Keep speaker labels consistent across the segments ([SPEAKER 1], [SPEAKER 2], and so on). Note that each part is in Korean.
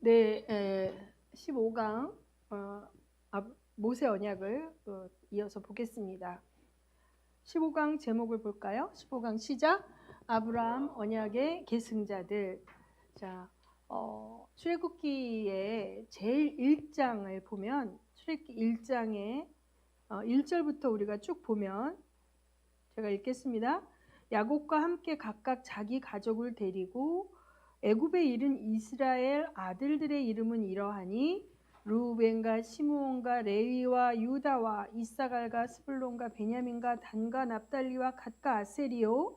[SPEAKER 1] 네, 15강 모세 언약을 이어서 보겠습니다. 15강 제목을 볼까요? 15강 시작. 아브라함 언약의 계승자들. 자, 출애굽기의 제일 1장을 보면 출애굽기 1장의 1절부터 우리가 쭉 보면 제가 읽겠습니다. 야곱과 함께 각각 자기 가족을 데리고 애굽에 이른 이스라엘 아들들의 이름은 이러하니 루벤과 시므온과 레위와 유다와 이사갈과 스불론과 베냐민과 단과 납달리와 갓과 아세리요.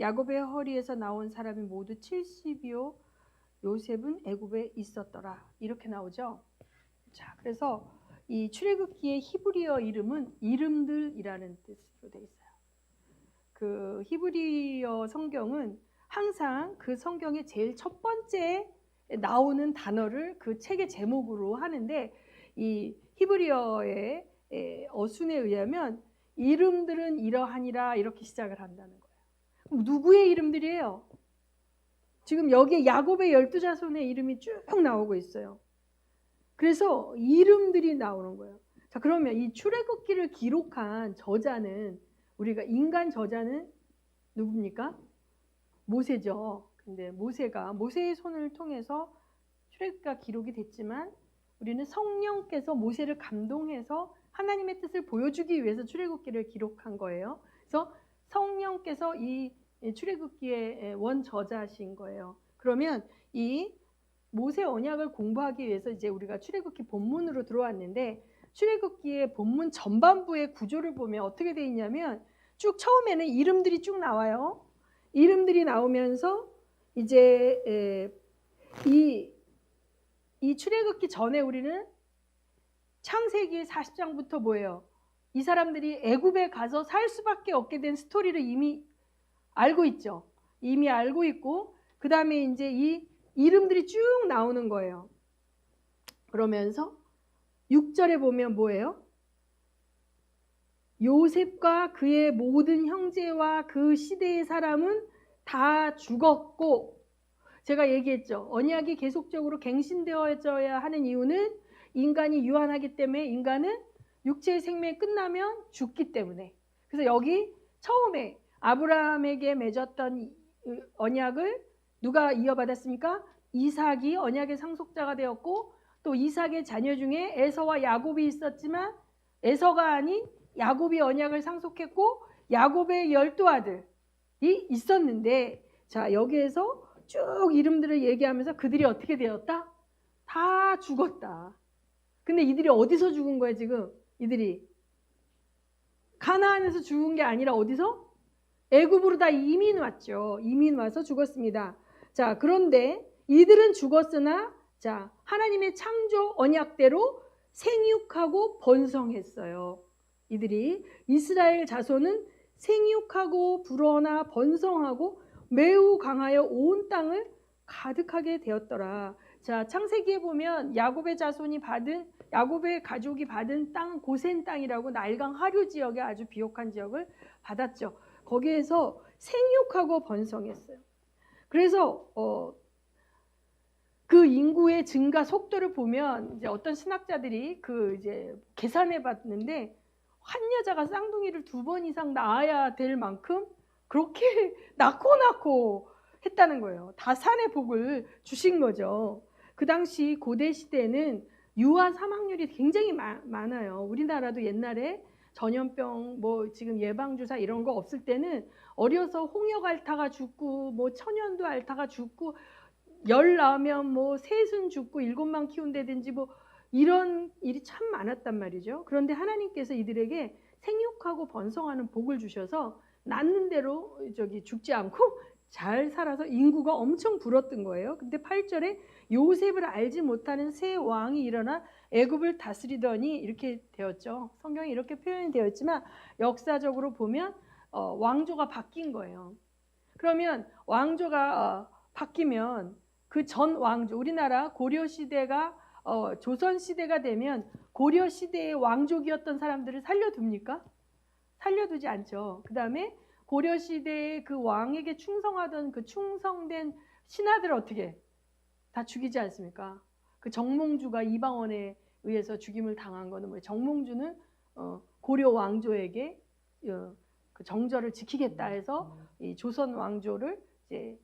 [SPEAKER 1] 야곱의 허리에서 나온 사람이 모두 70이요. 요셉은 애굽에 있었더라. 이렇게 나오죠. 자, 그래서 이 출애굽기의 히브리어 이름은 이름들이라는 뜻으로 되어 있어요. 그 히브리어 성경은 항상 그 성경의 제일 첫 번째 나오는 단어를 그 책의 제목으로 하는데, 이 히브리어의 어순에 의하면 이름들은 이러하니라 이렇게 시작을 한다는 거예요. 그럼 누구의 이름들이에요? 지금 여기에 야곱의 12자손의 이름이 쭉 나오고 있어요. 그래서 이름들이 나오는 거예요. 자, 그러면 이 출애굽기를 기록한 저자는, 우리가 인간 저자는 누굽니까? 모세죠. 근데 모세의 손을 통해서 출애굽기가 기록이 됐지만 우리는 성령께서 모세를 감동해서 하나님의 뜻을 보여주기 위해서 출애굽기를 기록한 거예요. 그래서 성령께서 이 출애굽기의 원 저자신 거예요. 그러면 이 모세 언약을 공부하기 위해서 이제 우리가 출애굽기 본문으로 들어왔는데, 출애굽기의 본문 전반부의 구조를 보면 어떻게 돼 있냐면 쭉 처음에는 이름들이 쭉 나와요. 이름들이 나오면서 이제 이 출애굽기 전에 우리는 창세기 40장부터 뭐예요? 이 사람들이 애굽에 가서 살 수밖에 없게 된 스토리를 이미 알고 있죠. 이미 알고 있고, 그 다음에 이제 이 이름들이 쭉 나오는 거예요. 그러면서 6절에 보면 뭐예요? 요셉과 그의 모든 형제와 그 시대의 사람은 다 죽었고, 제가 얘기했죠. 언약이 계속적으로 갱신되어져야 하는 이유는 인간이 유한하기 때문에, 인간은 육체의 생명이 끝나면 죽기 때문에. 그래서 여기 처음에 아브라함에게 맺었던 언약을 누가 이어받았습니까? 이삭이 언약의 상속자가 되었고, 또 이삭의 자녀 중에 에서와 야곱이 있었지만 에서가 아닌 야곱이 언약을 상속했고, 야곱의 12아들이 있었는데, 자, 여기에서 쭉 이름들을 얘기하면서 그들이 어떻게 되었다? 다 죽었다. 근데 이들이 어디서 죽은 거야 지금? 이들이 가나안에서 죽은 게 아니라 어디서? 애굽으로 다 이민 왔죠. 이민 와서 죽었습니다. 자, 그런데 이들은 죽었으나, 자, 하나님의 창조 언약대로 생육하고 번성했어요. 이들이, 이스라엘 자손은 생육하고 불어나 번성하고 매우 강하여 온 땅을 가득하게 되었더라. 자, 창세기에 보면 야곱의 가족이 받은 땅은 고센 땅이라고 나일강 하류 지역의 아주 비옥한 지역을 받았죠. 거기에서 생육하고 번성했어요. 그래서 그 인구의 증가 속도를 보면 이제 어떤 신학자들이 이제 계산해 봤는데, 한 여자가 쌍둥이를 2번 이상 낳아야 될 만큼 그렇게 낳고 했다는 거예요. 다산의 복을 주신 거죠. 그 당시 고대 시대는 유아 사망률이 굉장히 많아요. 우리나라도 옛날에 전염병, 뭐 지금 예방주사 이런 거 없을 때는 어려서 홍역 앓다가 죽고, 뭐 천연두 앓다가 죽고, 열 나오면 뭐 셋은 죽고 7만 키운다든지 뭐 이런 일이 참 많았단 말이죠. 그런데 하나님께서 이들에게 생육하고 번성하는 복을 주셔서 낳는 대로 죽지 않고 잘 살아서 인구가 엄청 불었던 거예요. 근데 8절에 요셉을 알지 못하는 새 왕이 일어나 애굽을 다스리더니 이렇게 되었죠. 성경에 이렇게 표현이 되어 있지만 역사적으로 보면 왕조가 바뀐 거예요. 그러면 왕조가 바뀌면 그 전 왕조, 우리나라 고려시대가 조선시대가 되면 고려시대의 왕족이었던 사람들을 살려둡니까? 살려두지 않죠. 그 다음에 고려시대의 그 왕에게 충성하던 그 충성된 신하들을 어떻게 다 죽이지 않습니까? 그 정몽주가 이방원에 의해서 죽임을 당한 거는 뭐예요? 정몽주는 고려 왕조에게 그 정절을 지키겠다 해서 이 조선 왕조를 이제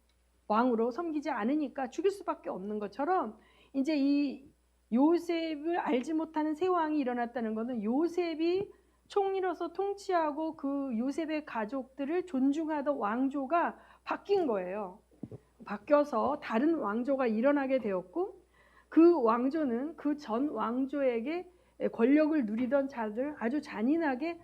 [SPEAKER 1] 왕으로 섬기지 않으니까 죽일 수밖에 없는 것처럼 이제 이 요셉을 알지 못하는 새 왕이 일어났다는 것은 요셉이 총리로서 통치하고 그 요셉의 가족들을 존중하던 왕조가 바뀐 거예요. 바뀌어서 다른 왕조가 일어나게 되었고 그 왕조는 그 전 왕조에게 권력을 누리던 자들 아주 잔인하게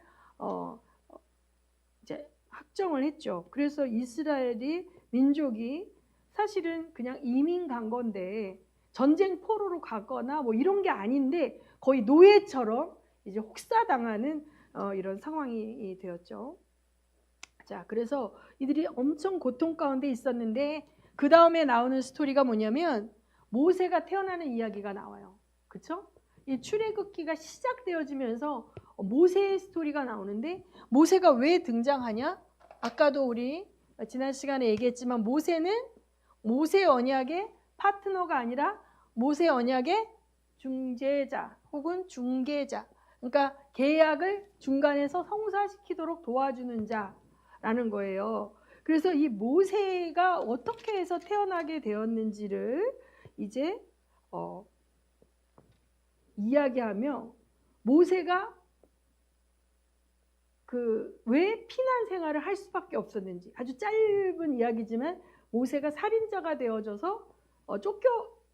[SPEAKER 1] 이제 학정을 했죠. 그래서 이스라엘이 민족이 사실은 그냥 이민 간 건데 전쟁 포로로 가거나 뭐 이런 게 아닌데 거의 노예처럼 이제 혹사당하는 이런 상황이 되었죠. 자, 그래서 이들이 엄청 고통 가운데 있었는데 그 다음에 나오는 스토리가 뭐냐면 모세가 태어나는 이야기가 나와요. 그렇죠? 이 출애굽기가 시작되어지면서 모세의 스토리가 나오는데 모세가 왜 등장하냐? 아까도 우리 지난 시간에 얘기했지만 모세는 모세 언약의 파트너가 아니라 모세 언약의 중재자 혹은 중개자, 그러니까 계약을 중간에서 성사시키도록 도와주는 자라는 거예요. 그래서 이 모세가 어떻게 해서 태어나게 되었는지를 이제 이야기하며 모세가 왜 피난 생활을 할 수밖에 없었는지, 아주 짧은 이야기지만 모세가 살인자가 되어져서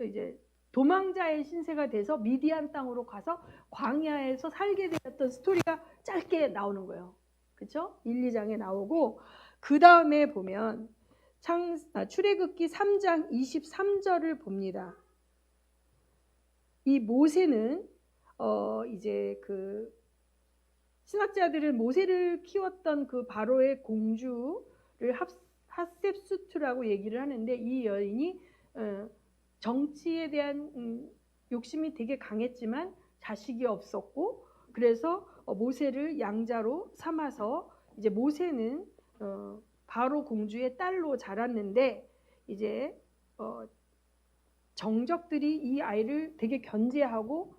[SPEAKER 1] 이제 도망자의 신세가 돼서 미디안 땅으로 가서 광야에서 살게 되었던 스토리가 짧게 나오는 거예요. 그렇죠? 1, 2장에 나오고 그 다음에 보면 출애굽기 3장 23절을 봅니다. 이 모세는 이제 그 신학자들은 모세를 키웠던 그 바로의 공주를 핫셉수트라고 얘기를 하는데 이 여인이 정치에 대한 욕심이 되게 강했지만 자식이 없었고 그래서 모세를 양자로 삼아서 이제 모세는 바로 공주의 딸로 자랐는데 이제 정적들이 이 아이를 되게 견제하고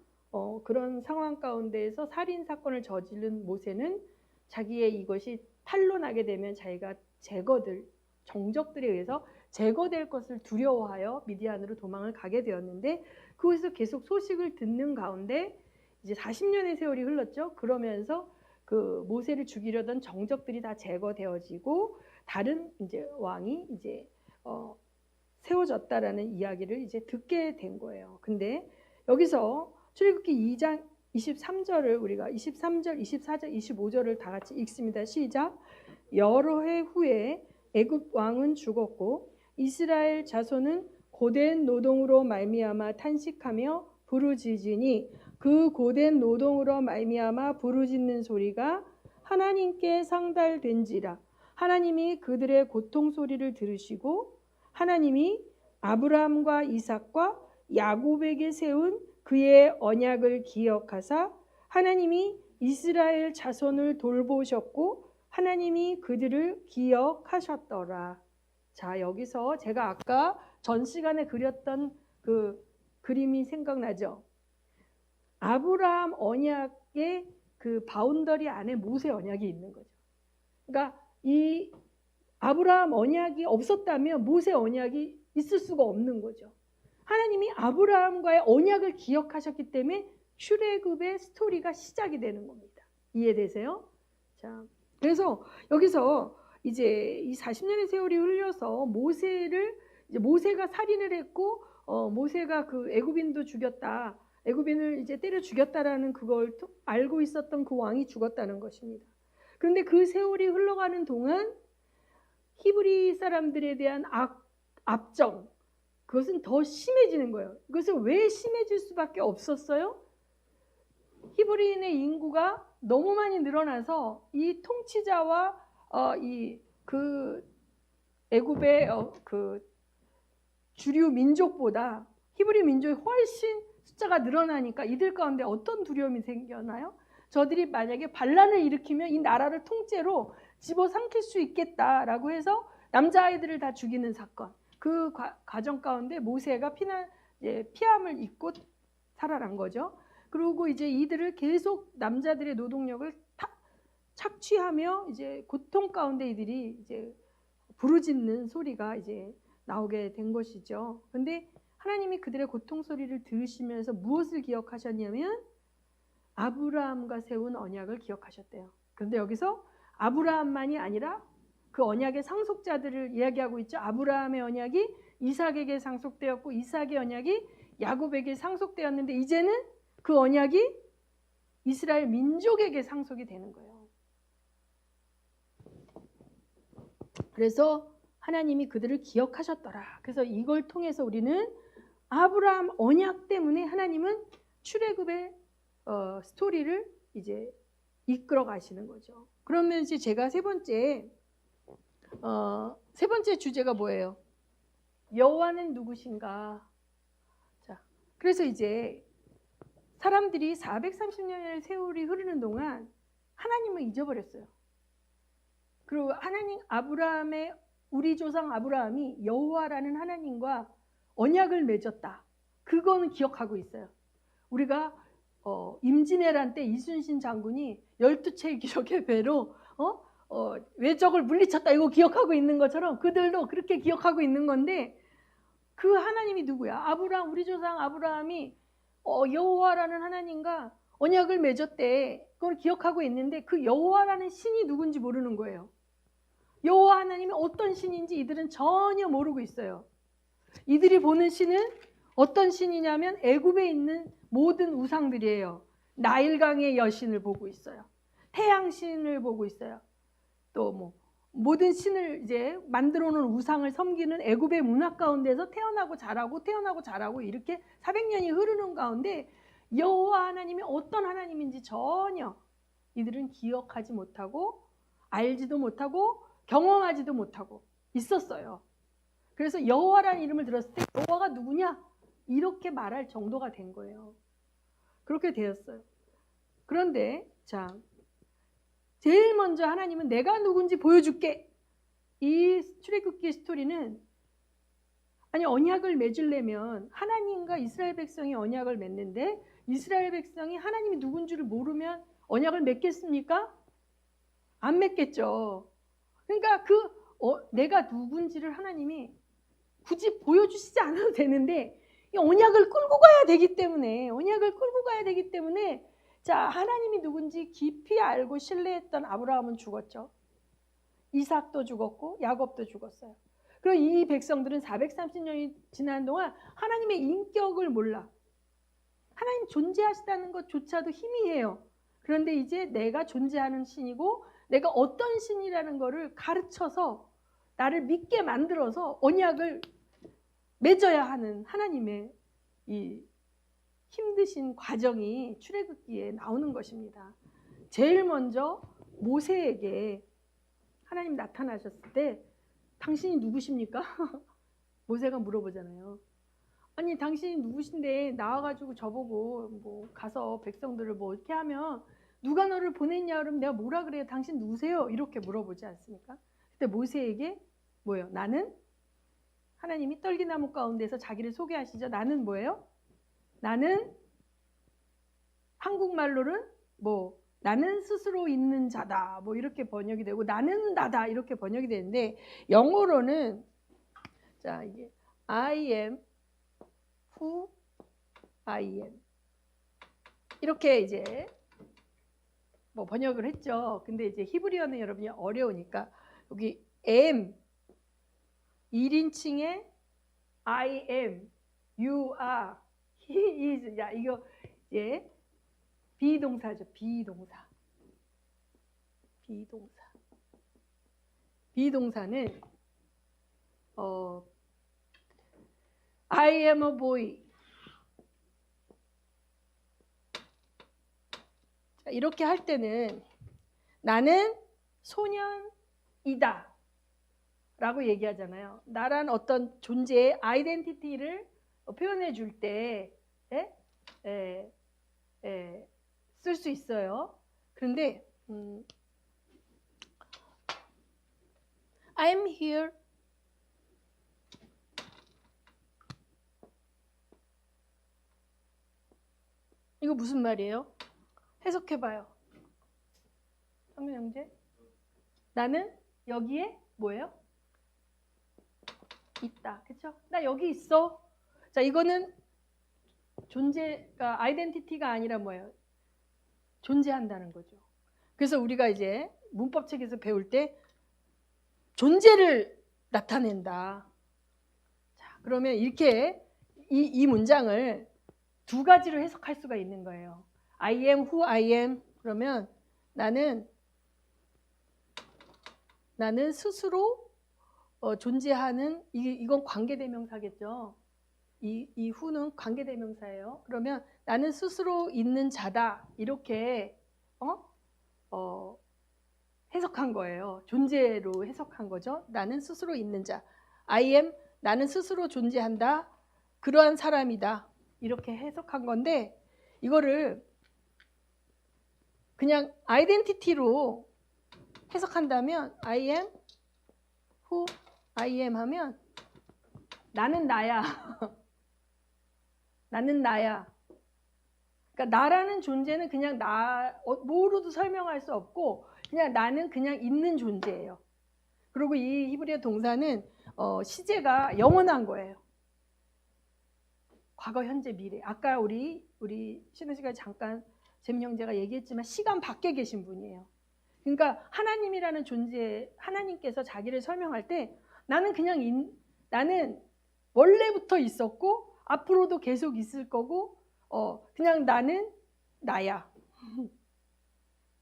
[SPEAKER 1] 그런 상황 가운데에서 살인 사건을 저지른 모세는 자기의 이것이 탄로나게 되면 자기가 정적들에 의해서 제거될 것을 두려워하여 미디안으로 도망을 가게 되었는데 그곳에서 계속 소식을 듣는 가운데 이제 40년의 세월이 흘렀죠. 그러면서 그 모세를 죽이려던 정적들이 다 제거되어지고 다른 이제 왕이 이제 세워졌다라는 이야기를 이제 듣게 된 거예요. 근데 여기서 출애굽기 2장 23절을 우리가 23절, 24절, 25절을 다 같이 읽습니다. 시작. 여러 해 후에 애굽 왕은 죽었고 이스라엘 자손은 고된 노동으로 말미암아 탄식하며 부르짖으니 그 고된 노동으로 말미암아 부르짖는 소리가 하나님께 상달된지라. 하나님이 그들의 고통 소리를 들으시고 하나님이 아브라함과 이삭과 야곱에게 세운 그의 언약을 기억하사 하나님이 이스라엘 자손을 돌보셨고 하나님이 그들을 기억하셨더라. 자, 여기서 제가 아까 전 시간에 그렸던 그 그림이 생각나죠? 아브라함 언약의 그 바운더리 안에 모세 언약이 있는 거죠. 그러니까 이 아브라함 언약이 없었다면 모세 언약이 있을 수가 없는 거죠. 하나님이 아브라함과의 언약을 기억하셨기 때문에 출애굽의 스토리가 시작이 되는 겁니다. 이해되세요? 자, 그래서 여기서 이제 이 40년의 세월이 흘려서 모세가 살인을 했고 모세가 그 애굽인도 죽였다. 애굽인을 이제 때려 죽였다라는 그걸 알고 있었던 그 왕이 죽었다는 것입니다. 그런데 그 세월이 흘러가는 동안 히브리 사람들에 대한 압정, 그것은 더 심해지는 거예요. 그것은 왜 심해질 수밖에 없었어요? 히브리인의 인구가 너무 많이 늘어나서 이 통치자와 애굽의 그 주류 민족보다 히브리 민족이 훨씬 숫자가 늘어나니까 이들 가운데 어떤 두려움이 생겨나요? 저들이 만약에 반란을 일으키면 이 나라를 통째로 집어삼킬 수 있겠다라고 해서 남자아이들을 다 죽이는 사건, 그 과정 가운데 모세가 피난 이제 피함을 입고 살아난 거죠. 그리고 이제 이들을 계속 남자들의 노동력을 착취하며 이제 고통 가운데 이들이 이제 부르짖는 소리가 이제 나오게 된 것이죠. 근데 하나님이 그들의 고통 소리를 들으시면서 무엇을 기억하셨냐면 아브라함과 세운 언약을 기억하셨대요. 그런데 여기서 아브라함만이 아니라 그 언약의 상속자들을 이야기하고 있죠. 아브라함의 언약이 이삭에게 상속되었고 이삭의 언약이 야곱에게 상속되었는데 이제는 그 언약이 이스라엘 민족에게 상속이 되는 거예요. 그래서 하나님이 그들을 기억하셨더라. 그래서 이걸 통해서 우리는 아브라함 언약 때문에 하나님은 출애굽의 스토리를 이제 이끌어 가시는 거죠. 그러면 이제 제가 세 번째 주제가 뭐예요? 여호와는 누구신가? 자, 그래서 이제 사람들이 430년의 세월이 흐르는 동안 하나님을 잊어버렸어요. 그리고 하나님 아브라함의 우리 조상 아브라함이 여호와라는 하나님과 언약을 맺었다. 그거는 기억하고 있어요. 우리가 임진왜란 때 이순신 장군이 12채 기록의 배로 외적을 물리쳤다 이거 기억하고 있는 것처럼 그들도 그렇게 기억하고 있는 건데 그 하나님이 누구야? 아브라함 우리 조상 아브라함이 여호와라는 하나님과 언약을 맺었대. 그걸 기억하고 있는데 그 여호와라는 신이 누군지 모르는 거예요. 여호와 하나님이 어떤 신인지 이들은 전혀 모르고 있어요. 이들이 보는 신은 어떤 신이냐면 애굽에 있는 모든 우상들이에요. 나일강의 여신을 보고 있어요. 태양신을 보고 있어요. 또 뭐 모든 신을 이제 만들어 놓은 우상을 섬기는 애굽의 문화 가운데서 태어나고 자라고 이렇게 400년이 흐르는 가운데 여호와 하나님이 어떤 하나님인지 전혀 이들은 기억하지 못하고 알지도 못하고 경험하지도 못하고 있었어요. 그래서 여호와라는 이름을 들었을 때 여호와가 누구냐? 이렇게 말할 정도가 된 거예요. 그렇게 되었어요. 그런데 자, 제일 먼저 하나님은 내가 누군지 보여줄게. 이 출애굽기 스토리는 아니 언약을 맺으려면 하나님과 이스라엘 백성이 언약을 맺는데 이스라엘 백성이 하나님이 누군지를 모르면 언약을 맺겠습니까? 안 맺겠죠. 그러니까 내가 누군지를 하나님이 굳이 보여주시지 않아도 되는데 이 언약을 끌고 가야 되기 때문에 자 하나님이 누군지 깊이 알고 신뢰했던 아브라함은 죽었죠. 이삭도 죽었고 야곱도 죽었어요. 그리고 이 백성들은 430년이 지난 동안 하나님의 인격을 몰라. 하나님 존재하시다는 것조차도 희미해요. 그런데 이제 내가 존재하는 신이고 내가 어떤 신이라는 것을 가르쳐서 나를 믿게 만들어서 언약을 맺어야 하는 하나님의 이 힘드신 과정이 출애굽기에 나오는 것입니다. 제일 먼저 모세에게 하나님 나타나셨을 때 당신이 누구십니까? 모세가 물어보잖아요. 아니 당신이 누구신데 나와가지고 저보고 뭐 가서 백성들을 뭐 이렇게 하면 누가 너를 보냈냐 그러면 내가 뭐라 그래요? 당신 누구세요? 이렇게 물어보지 않습니까? 그때 모세에게 뭐예요? 나는 하나님이 떨기나무 가운데서 자기를 소개하시죠. 나는 뭐예요? 나는 한국말로는 뭐 나는 스스로 있는 자다 뭐 이렇게 번역이 되고 나는 나다 이렇게 번역이 되는데 영어로는 자 이게 I am who I am 이렇게 이제 뭐 번역을 했죠. 근데 이제 히브리어는 여러분이 어려우니까 여기 am 1인칭의 I am, you are, he is. 야 이거 이제 비동사죠. 비동사는 I am a boy. 자, 이렇게 할 때는 나는 소년이다 라고 얘기하잖아요. 나란 어떤 존재의 아이덴티티를 표현해 줄 때 쓸 수 있어요. 그런데 I'm here 이거 무슨 말이에요? 해석해봐요. 성민 형제. 나는 여기에 뭐예요? 있다. 그쵸? 나 여기 있어. 자, 이거는 존재가 아이덴티티가 아니라 뭐예요? 존재한다는 거죠. 그래서 우리가 이제 문법책에서 배울 때 존재를 나타낸다. 자, 그러면 이렇게 이 문장을 두 가지로 해석할 수가 있는 거예요. I am who I am. 그러면 나는 스스로 존재하는 이건 관계대명사겠죠. 이 who는 관계대명사예요. 그러면 나는 스스로 있는 자다. 이렇게 해석한 거예요. 존재로 해석한 거죠. 나는 스스로 있는 자. I am 나는 스스로 존재한다. 그러한 사람이다. 이렇게 해석한 건데 이거를 그냥 아이덴티티로 해석한다면 I am who I am 하면 나는 나야. 나는 나야. 그러니까 나라는 존재는 그냥 뭐로도 설명할 수 없고 그냥 나는 그냥 있는 존재예요. 그리고 이 히브리어 동사는 시제가 영원한 거예요. 과거, 현재, 미래. 아까 우리 쉬는 시간에 잠깐 재민 형제가 얘기했지만 시간 밖에 계신 분이에요. 그러니까 하나님이라는 존재, 하나님께서 자기를 설명할 때 나는 그냥 나는 원래부터 있었고 앞으로도 계속 있을 거고 그냥 나는 나야.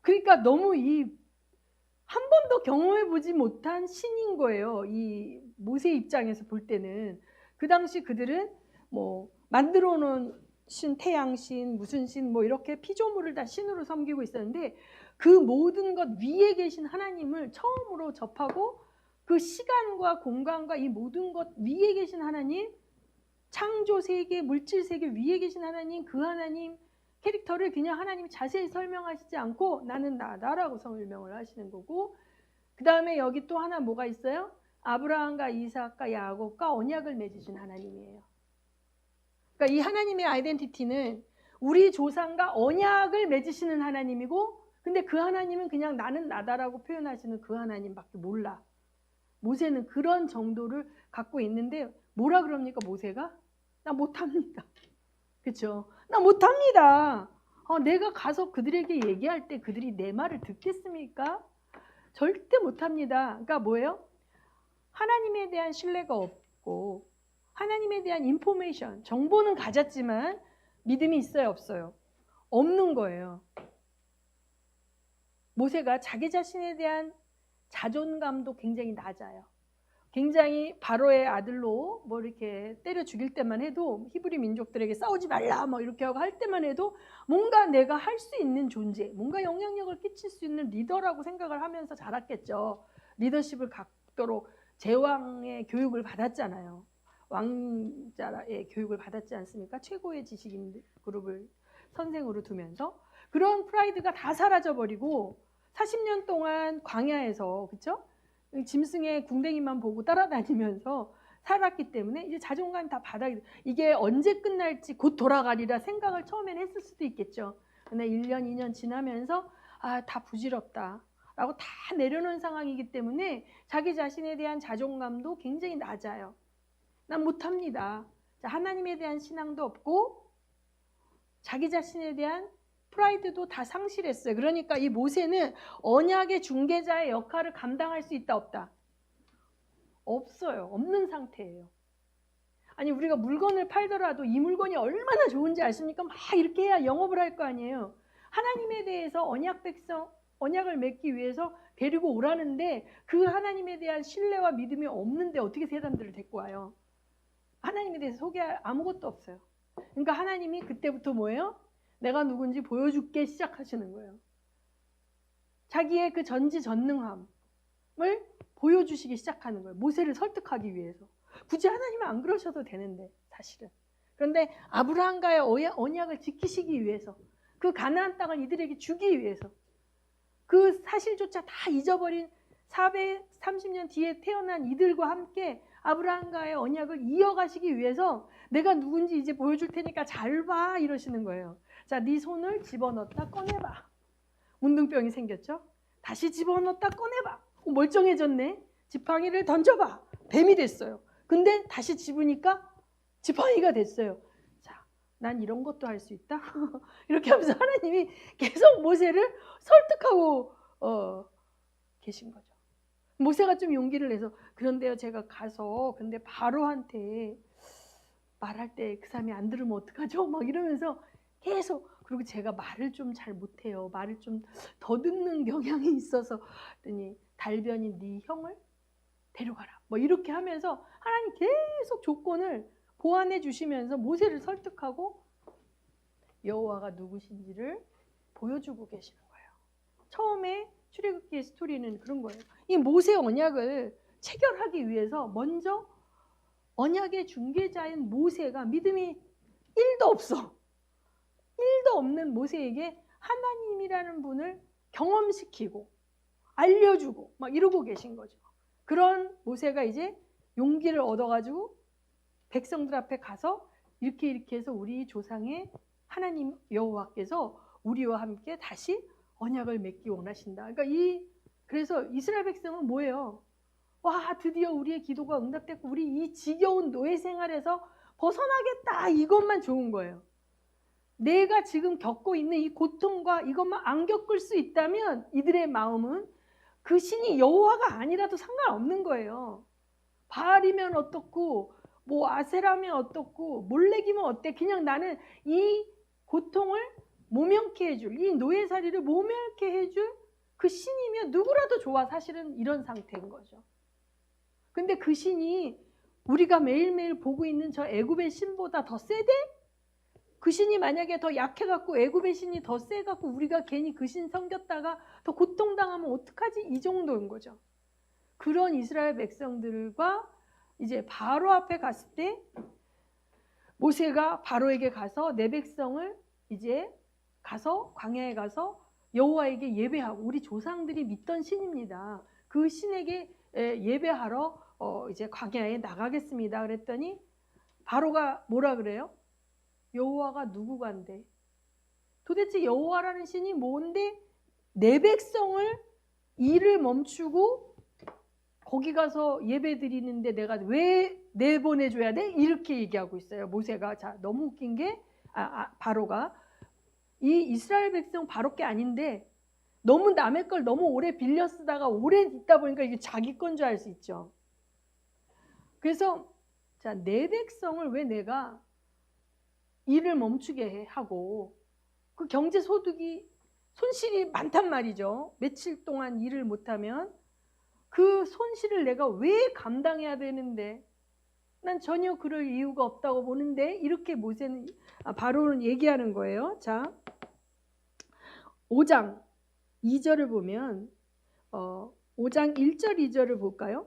[SPEAKER 1] 그러니까 너무 한 번도 경험해 보지 못한 신인 거예요. 이 모세 입장에서 볼 때는 그 당시 그들은 뭐 만들어 놓은 신, 태양신, 무슨 신 뭐 이렇게 피조물을 다 신으로 섬기고 있었는데 그 모든 것 위에 계신 하나님을 처음으로 접하고 그 시간과 공간과 이 모든 것 위에 계신 하나님, 창조 세계, 물질 세계 위에 계신 하나님, 그 하나님 캐릭터를 그냥 하나님이 자세히 설명하시지 않고 나는 나다라고 설명을 하시는 거고, 그 다음에 여기 또 하나 뭐가 있어요? 아브라함과 이삭과 야곱과 언약을 맺으신 하나님이에요. 그러니까 이 하나님의 아이덴티티는 우리 조상과 언약을 맺으시는 하나님이고, 근데 그 하나님은 그냥 나는 나다라고 표현하시는 그 하나님밖에 몰라. 모세는 그런 정도를 갖고 있는데 뭐라 그럽니까 모세가? 나 못합니다. 그렇죠? 나 못합니다. 내가 가서 그들에게 얘기할 때 그들이 내 말을 듣겠습니까? 절대 못합니다. 그러니까 뭐예요? 하나님에 대한 신뢰가 없고 하나님에 대한 인포메이션, 정보는 가졌지만 믿음이 있어요, 없어요? 없는 거예요. 모세가 자기 자신에 대한 자존감도 굉장히 낮아요. 굉장히 바로의 아들로 뭐 이렇게 때려 죽일 때만 해도 히브리 민족들에게 싸우지 말라 뭐 이렇게 하고 할 때만 해도 뭔가 내가 할 수 있는 존재, 뭔가 영향력을 끼칠 수 있는 리더라고 생각을 하면서 자랐겠죠. 리더십을 갖도록 제왕의 교육을 받았잖아요. 왕자의 교육을 받았지 않습니까? 최고의 지식인 그룹을 선생으로 두면서 그런 프라이드가 다 사라져버리고 40년 동안 광야에서 그렇죠? 짐승의 궁뎅이만 보고 따라다니면서 살았기 때문에 이제 자존감이 다 바닥이, 이게 언제 끝날지 곧 돌아가리라 생각을 처음에는 했을 수도 있겠죠. 근데 1년, 2년 지나면서 다 부질없다 라고 다 내려놓은 상황이기 때문에 자기 자신에 대한 자존감도 굉장히 낮아요. 난 못합니다. 하나님에 대한 신앙도 없고 자기 자신에 대한 프라이드도 다 상실했어요. 그러니까 이 모세는 언약의 중개자의 역할을 감당할 수 있다 없다? 없어요. 없는 상태예요. 아니 우리가 물건을 팔더라도 이 물건이 얼마나 좋은지 아십니까? 막 이렇게 해야 영업을 할 거 아니에요. 하나님에 대해서 언약을 맺기 위해서 데리고 오라는데 그 하나님에 대한 신뢰와 믿음이 없는데 어떻게 사람들을 데리고 와요? 하나님에 대해서 소개할 아무것도 없어요. 그러니까 하나님이 그때부터 뭐예요? 내가 누군지 보여줄게 시작하시는 거예요. 자기의 그 전지전능함을 보여주시기 시작하는 거예요. 모세를 설득하기 위해서. 굳이 하나님은 안 그러셔도 되는데 사실은. 그런데 아브라함과의 언약을 지키시기 위해서, 그 가나안 땅을 이들에게 주기 위해서, 그 사실조차 다 잊어버린 430년 뒤에 태어난 이들과 함께 아브라함과의 언약을 이어가시기 위해서 내가 누군지 이제 보여줄 테니까 잘 봐 이러시는 거예요. 자, 네 손을 집어넣었다 꺼내봐. 문둥병이 생겼죠? 다시 집어넣었다 꺼내봐. 멀쩡해졌네. 지팡이를 던져봐. 뱀이 됐어요. 근데 다시 집으니까 지팡이가 됐어요. 자, 난 이런 것도 할 수 있다. 이렇게 하면서 하나님이 계속 모세를 설득하고 계신 거죠. 모세가 좀 용기를 내서, 그런데요, 제가 가서 근데 바로한테 말할 때 그 사람이 안 들으면 어떡하죠? 막 이러면서 계속, 그리고 제가 말을 좀 잘 못해요. 말을 좀 더듬는 경향이 있어서, 그랬더니 달변이 네 형을 데려가라. 뭐 이렇게 하면서 하나님 계속 조건을 보완해 주시면서 모세를 설득하고 여호와가 누구신지를 보여주고 계시는 거예요. 처음에 출애굽기의 스토리는 그런 거예요. 이 모세 언약을 체결하기 위해서 먼저 언약의 중개자인 모세가 믿음이 1도 없어. 1도 없는 모세에게 하나님이라는 분을 경험시키고 알려주고 막 이러고 계신 거죠. 그런 모세가 이제 용기를 얻어가지고 백성들 앞에 가서 이렇게 해서 우리 조상의 하나님 여호와께서 우리와 함께 다시 언약을 맺기 원하신다. 그러니까 그래서 이스라엘 백성은 뭐예요? 와, 드디어 우리의 기도가 응답됐고 우리 이 지겨운 노예 생활에서 벗어나겠다. 이것만 좋은 거예요. 내가 지금 겪고 있는 이 고통과 이것만 안 겪을 수 있다면 이들의 마음은 그 신이 여호와가 아니라도 상관없는 거예요. 바알이면 어떻고 뭐 아세라면 어떻고 몰렉이면 어때? 그냥 나는 이 고통을 모면케 해줄, 이 노예살이를 모면케 해줄 그 신이면 누구라도 좋아. 사실은 이런 상태인 거죠. 근데 그 신이 우리가 매일매일 보고 있는 저 애굽의 신보다 더 세대? 그 신이 만약에 더 약해갖고 애굽의 신이 더 세갖고 우리가 괜히 그 신 섬겼다가 더 고통당하면 어떡하지? 이 정도인 거죠. 그런 이스라엘 백성들과 이제 바로 앞에 갔을 때 모세가 바로에게 가서 내 백성을 이제 가서 광야에 가서 여호와에게 예배하고, 우리 조상들이 믿던 신입니다. 그 신에게 예배하러 이제 광야에 나가겠습니다. 그랬더니 바로가 뭐라 그래요? 여호와가 누구간데? 도대체 여호와라는 신이 뭔데 내 백성을 일을 멈추고 거기 가서 예배 드리는데 내가 왜 내보내줘야 돼? 이렇게 얘기하고 있어요. 모세가. 자, 너무 웃긴 게 바로가 이 이스라엘 백성 바로께 아닌데 너무 남의 걸 너무 오래 빌려 쓰다가 오래 있다 보니까 이게 자기 건 줄 알 수 있죠. 그래서 자, 내 백성을 왜 내가 일을 멈추게 하고, 그 경제 소득이 손실이 많단 말이죠. 며칠 동안 일을 못하면 그 손실을 내가 왜 감당해야 되는데, 난 전혀 그럴 이유가 없다고 보는데, 이렇게 모세는 바로는 얘기하는 거예요. 자, 5장 2절을 보면 5장 1절 2절을 볼까요?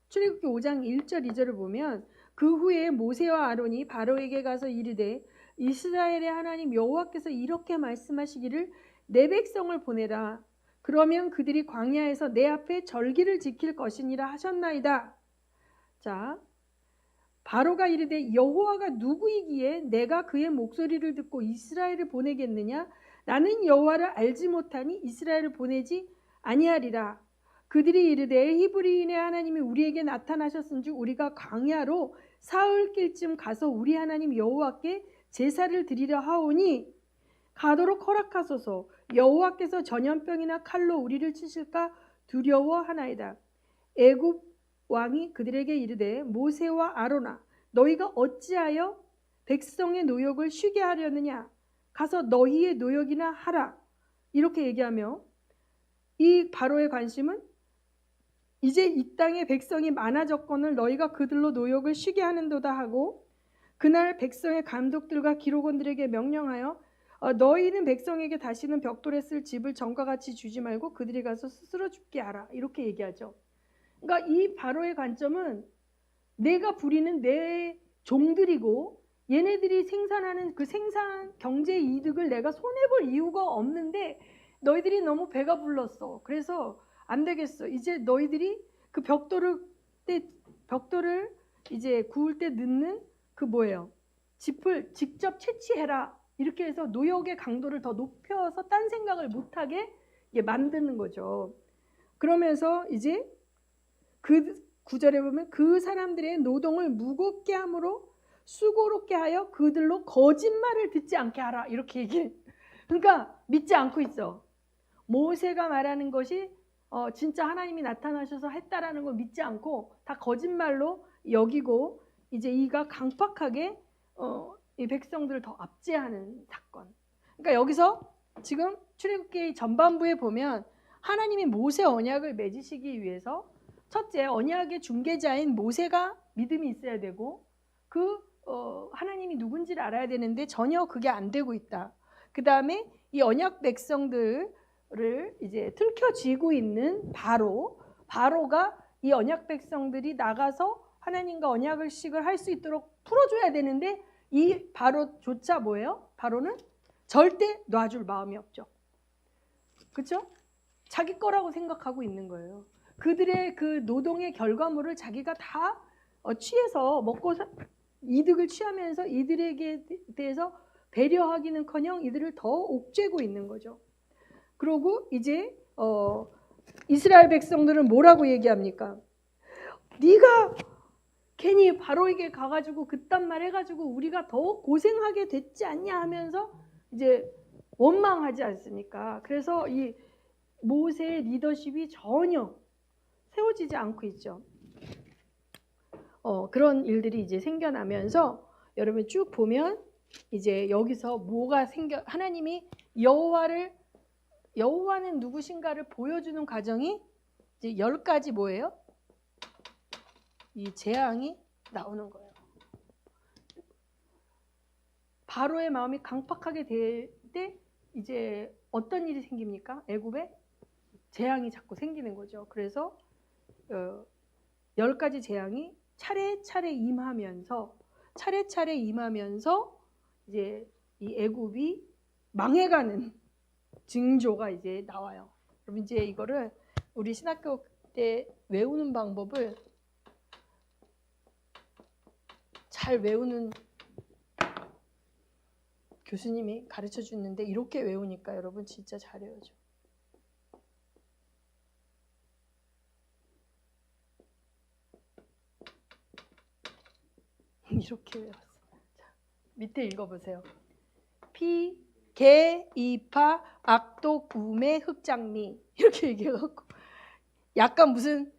[SPEAKER 1] 출애굽기 5장 1절 2절을 보면 그 후에 모세와 아론이 바로에게 가서 이르되 이스라엘의 하나님 여호와께서 이렇게 말씀하시기를 내 백성을 보내라. 그러면 그들이 광야에서 내 앞에 절기를 지킬 것이니라 하셨나이다. 자, 바로가 이르되 여호와가 누구이기에 내가 그의 목소리를 듣고 이스라엘을 보내겠느냐? 나는 여호와를 알지 못하니 이스라엘을 보내지 아니하리라. 그들이 이르되 히브리인의 하나님이 우리에게 나타나셨은즉 우리가 광야로 사흘길쯤 가서 우리 하나님 여호와께 제사를 드리려 하오니 가도록 허락하소서. 여호와께서 전염병이나 칼로 우리를 치실까 두려워하나이다. 애굽 왕이 그들에게 이르되 모세와 아론아, 너희가 어찌하여 백성의 노역을 쉬게 하려느냐? 가서 너희의 노역이나 하라. 이렇게 얘기하며 이 바로의 관심은 이제 이 땅에 백성이 많아졌거늘 너희가 그들로 노역을 쉬게 하는도다 하고, 그날 백성의 감독들과 기록원들에게 명령하여 너희는 백성에게 다시는 벽돌에 쓸 집을 전과 같이 주지 말고 그들이 가서 스스로 죽게 하라. 이렇게 얘기하죠. 그러니까 이 바로의 관점은 내가 부리는 내 종들이고 얘네들이 생산하는 그 생산 경제 이득을 내가 손해볼 이유가 없는데 너희들이 너무 배가 불렀어. 그래서 안 되겠어. 이제 너희들이 그 벽돌을 이제 구울 때 넣는 그 뭐예요? 짚을 직접 채취해라. 이렇게 해서 노역의 강도를 더 높여서 딴 생각을 못하게 만드는 거죠. 그러면서 이제 그 구절에 보면 그 사람들의 노동을 무겁게 함으로 수고롭게 하여 그들로 거짓말을 듣지 않게 하라. 이렇게 얘기해. 그러니까 믿지 않고 있어. 모세가 말하는 것이 진짜 하나님이 나타나셔서 했다라는 걸 믿지 않고 다 거짓말로 여기고 이제 이가 강팍하게 이 백성들을 더 압제하는 사건. 그러니까 여기서 지금 출애굽기 전반부에 보면 하나님이 모세 언약을 맺으시기 위해서 첫째 언약의 중개자인 모세가 믿음이 있어야 되고 하나님이 누군지를 알아야 되는데 전혀 그게 안 되고 있다. 그 다음에 이 언약 백성들을 이제 틀켜쥐고 있는 바로가 이 언약 백성들이 나가서 하나님과 언약식을 할 수 있도록 풀어줘야 되는데 이 바로조차 뭐예요? 바로는 절대 놔줄 마음이 없죠. 그렇죠? 자기 거라고 생각하고 있는 거예요. 그들의 그 노동의 결과물을 자기가 다 취해서 먹고 이득을 취하면서 이들에게 대해서 배려하기는커녕 이들을 더 옥죄고 있는 거죠. 그러고 이제 이스라엘 백성들은 뭐라고 얘기합니까? 네가 괜히 바로에게 가가지고 그딴 말 해가지고 우리가 더 고생하게 됐지 않냐 하면서 이제 원망하지 않습니까? 그래서 이 모세의 리더십이 전혀 세워지지 않고 있죠. 그런 일들이 이제 생겨나면서 여러분 쭉 보면 이제 여기서 뭐가 하나님이 여호와는 누구신가를 보여주는 과정이 이제 10가지 뭐예요? 이 재앙이 나오는 거예요. 바로의 마음이 강팍하게 될 때 이제 어떤 일이 생깁니까? 애굽에 재앙이 자꾸 생기는 거죠. 그래서 10가지 재앙이 차례차례 임하면서 이제 이 애굽이 망해가는 징조가 이제 나와요. 여러분 이제 이거를 우리 신학교 때 외우는 방법을 잘 외우는 교수님이 가르쳐 주는데 이렇게 외우니까 여러분 진짜 잘 외워져. 이렇게 외웠어. 자, 밑에 읽어보세요. 피, 개, 이파, 악독, 우매, 흑장미 이렇게 얘기해갖고 약간 무슨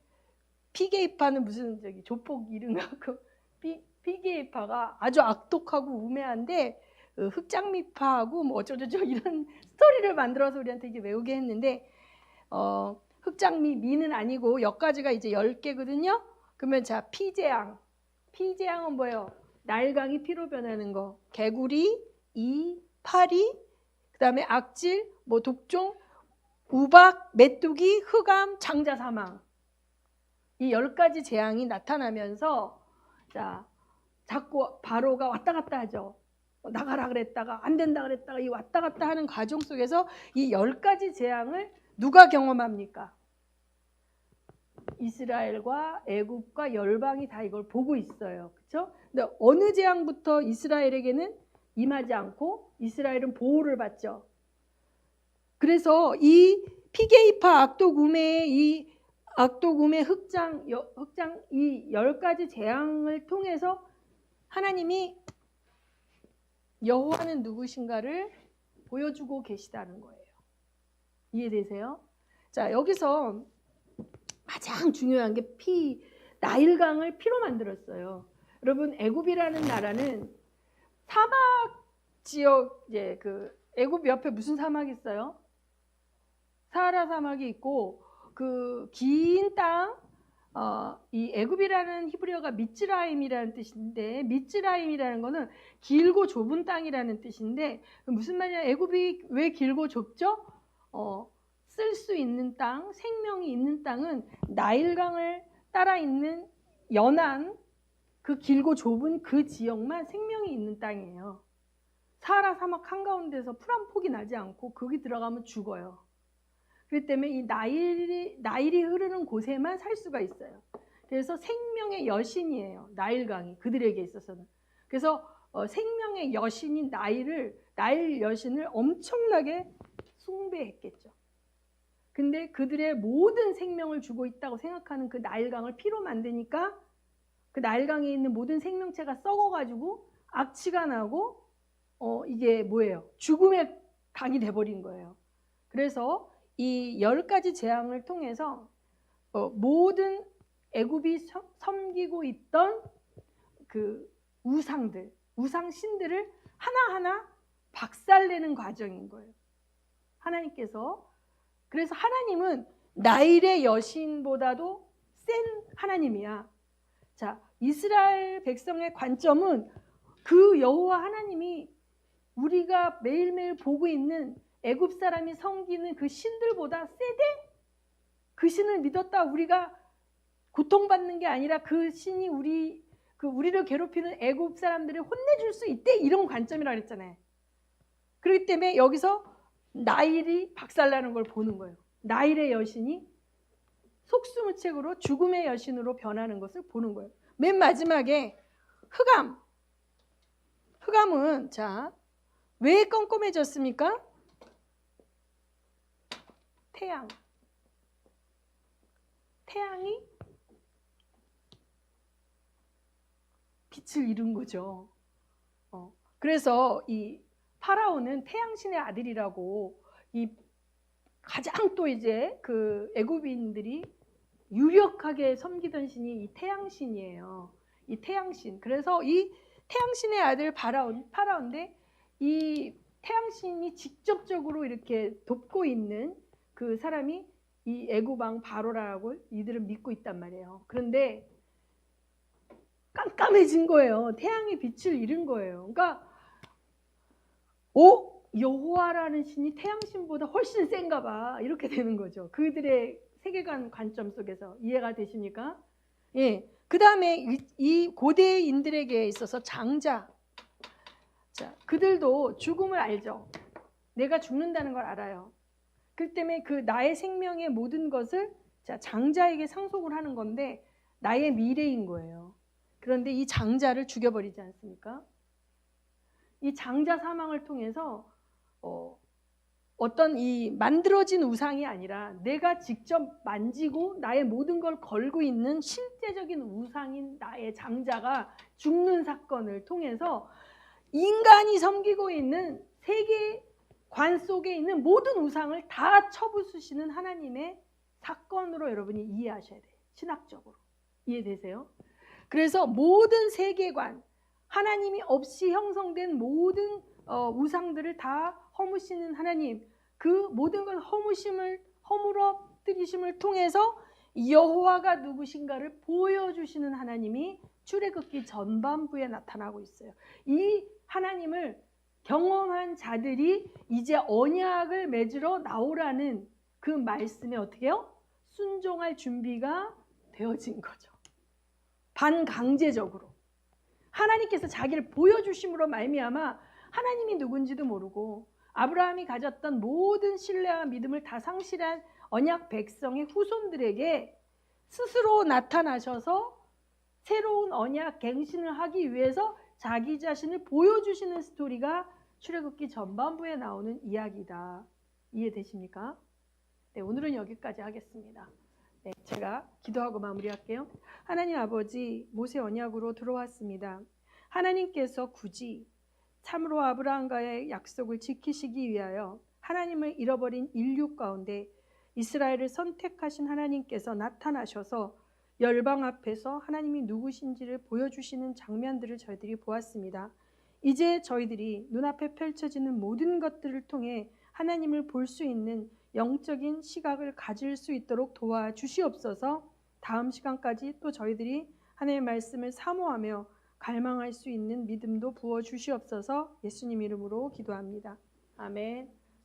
[SPEAKER 1] 피게이파는 무슨 저기 조폭 이름 같고 피게이파가 아주 악독하고 우매한데 흑장미파하고 뭐 어쩌저쩌 이런 스토리를 만들어서 우리한테 이게 외우게 했는데 흑장미 미는 아니고 여기까지가 이제 10개거든요. 그러면 자 피재앙은 뭐예요? 날강이 피로 변하는 거. 개구리, 파리, 그다음에 악질, 뭐 독종, 우박, 메뚜기, 흑암, 장자 사망. 이 10가지 재앙이 나타나면서 자 자꾸 바로가 왔다 갔다 하죠. 나가라 그랬다가 안 된다 그랬다가 이 왔다 갔다 하는 과정 속에서 이 10가지 재앙을 누가 경험합니까? 이스라엘과 애굽과 열방이 다 이걸 보고 있어요. 그렇죠? 근데 어느 재앙부터 이스라엘에게는 임하지 않고 이스라엘은 보호를 받죠. 그래서 이 피게이파 악독우매 흑장 이 10가지 재앙을 통해서 하나님이 여호와는 누구신가를 보여주고 계시다는 거예요. 이해되세요? 자, 여기서 가장 중요한 게 나일강을 피로 만들었어요. 여러분 애굽이라는 나라는 사막 지역 그 애굽 옆에 무슨 사막이 있어요? 사하라 사막이 있고 그 긴 땅 이 애굽이라는 히브리어가 미츠라임이라는 뜻인데 미츠라임이라는 거는 길고 좁은 땅이라는 뜻인데 무슨 말이냐? 애굽이 왜 길고 좁죠? 쓸 수 있는 땅, 생명이 있는 땅은 나일강을 따라 있는 연안 그 길고 좁은 그 지역만 생명이 있는 땅이에요. 사하라 사막 한가운데서 풀 한 폭이 나지 않고 거기 들어가면 죽어요. 그렇기 때문에 이 나일이 흐르는 곳에만 살 수가 있어요. 그래서 생명의 여신이에요. 나일강이 그들에게 있어서는. 그래서 생명의 여신인 나일 여신을 엄청나게 숭배했겠죠. 근데 그들의 모든 생명을 주고 있다고 생각하는 그 나일강을 피로 만드니까 그 나일강에 있는 모든 생명체가 썩어가지고 악취가 나고 이게 뭐예요? 죽음의 강이 돼버린 거예요. 그래서 이 10가지 재앙을 통해서 모든 애굽이 섬기고 있던 그 우상들, 우상신들을 하나하나 박살내는 과정인 거예요. 하나님께서. 그래서 하나님은 나일의 여신보다도 센 하나님이야. 자, 이스라엘 백성의 관점은 그 여호와 하나님이 우리가 매일매일 보고 있는 애굽 사람이 섬기는 그 신들보다 세대? 그 신을 믿었다 우리가 고통받는 게 아니라 그 신이 우리를 괴롭히는 애굽 사람들을 혼내줄 수 있대, 이런 관점이라고 그랬잖아요. 그렇기 때문에 여기서 나일이 박살나는 걸 보는 거예요. 나일의 여신이 속수무책으로 죽음의 여신으로 변하는 것을 보는 거예요. 맨 마지막에 흑암은 자, 왜 껌껌해졌습니까? 태양이 빛을 잃은 거죠. 그래서 이 파라오는 태양신의 아들이라고 이 가장 또 이제 그 애굽인들이 유력하게 섬기던 신이 이 태양신이에요. 이 태양신. 그래서 이 태양신의 아들 파라오인데 이 태양신이 직접적으로 이렇게 돕고 있는 그 사람이 이 애굽 왕 바로라고 이들은 믿고 있단 말이에요. 그런데 깜깜해진 거예요. 태양의 빛을 잃은 거예요. 그러니까 여호와라는 신이 태양신보다 훨씬 센가 봐. 이렇게 되는 거죠. 그들의 세계관 관점 속에서. 이해가 되십니까? 예. 그 다음에 이 고대인들에게 있어서 장자. 자, 그들도 죽음을 알죠. 내가 죽는다는 걸 알아요. 그렇기 때문에 그 나의 생명의 모든 것을 장자에게 상속을 하는 건데 나의 미래인 거예요. 그런데 이 장자를 죽여버리지 않습니까? 이 장자 사망을 통해서 어떤 이 만들어진 우상이 아니라 내가 직접 만지고 나의 모든 걸 걸고 있는 실제적인 우상인 나의 장자가 죽는 사건을 통해서 인간이 섬기고 있는 세계관 속에 있는 모든 우상을 다 쳐부수시는 하나님의 사건으로 여러분이 이해하셔야 돼요. 신학적으로. 이해되세요? 그래서 모든 세계관, 하나님이 없이 형성된 모든 우상들을 다 허무시는 하나님, 그 모든 걸 허물어뜨리심을 통해서 여호와가 누구신가를 보여주시는 하나님이 출애굽기 전반부에 나타나고 있어요. 이 하나님을 경험한 자들이 이제 언약을 맺으러 나오라는 그 말씀에 어떻게 해요? 순종할 준비가 되어진 거죠. 반강제적으로. 하나님께서 자기를 보여주심으로 말미암아 하나님이 누군지도 모르고 아브라함이 가졌던 모든 신뢰와 믿음을 다 상실한 언약 백성의 후손들에게 스스로 나타나셔서 새로운 언약 갱신을 하기 위해서 자기 자신을 보여주시는 스토리가 출애굽기 전반부에 나오는 이야기다. 이해되십니까? 네, 오늘은 여기까지 하겠습니다. 네, 제가 기도하고 마무리할게요. 하나님 아버지, 모세 언약으로 들어왔습니다. 하나님께서 굳이 참으로 아브라함과의 약속을 지키시기 위하여 하나님을 잃어버린 인류 가운데 이스라엘을 선택하신 하나님께서 나타나셔서 열방 앞에서 하나님이 누구신지를 보여주시는 장면들을 저희들이 보았습니다. 이제 저희들이 눈앞에 펼쳐지는 모든 것들을 통해 하나님을 볼 수 있는 영적인 시각을 가질 수 있도록 도와주시옵소서. 다음 시간까지 또 저희들이 하나님의 말씀을 사모하며 갈망할 수 있는 믿음도 부어주시옵소서. 예수님 이름으로 기도합니다. 아멘.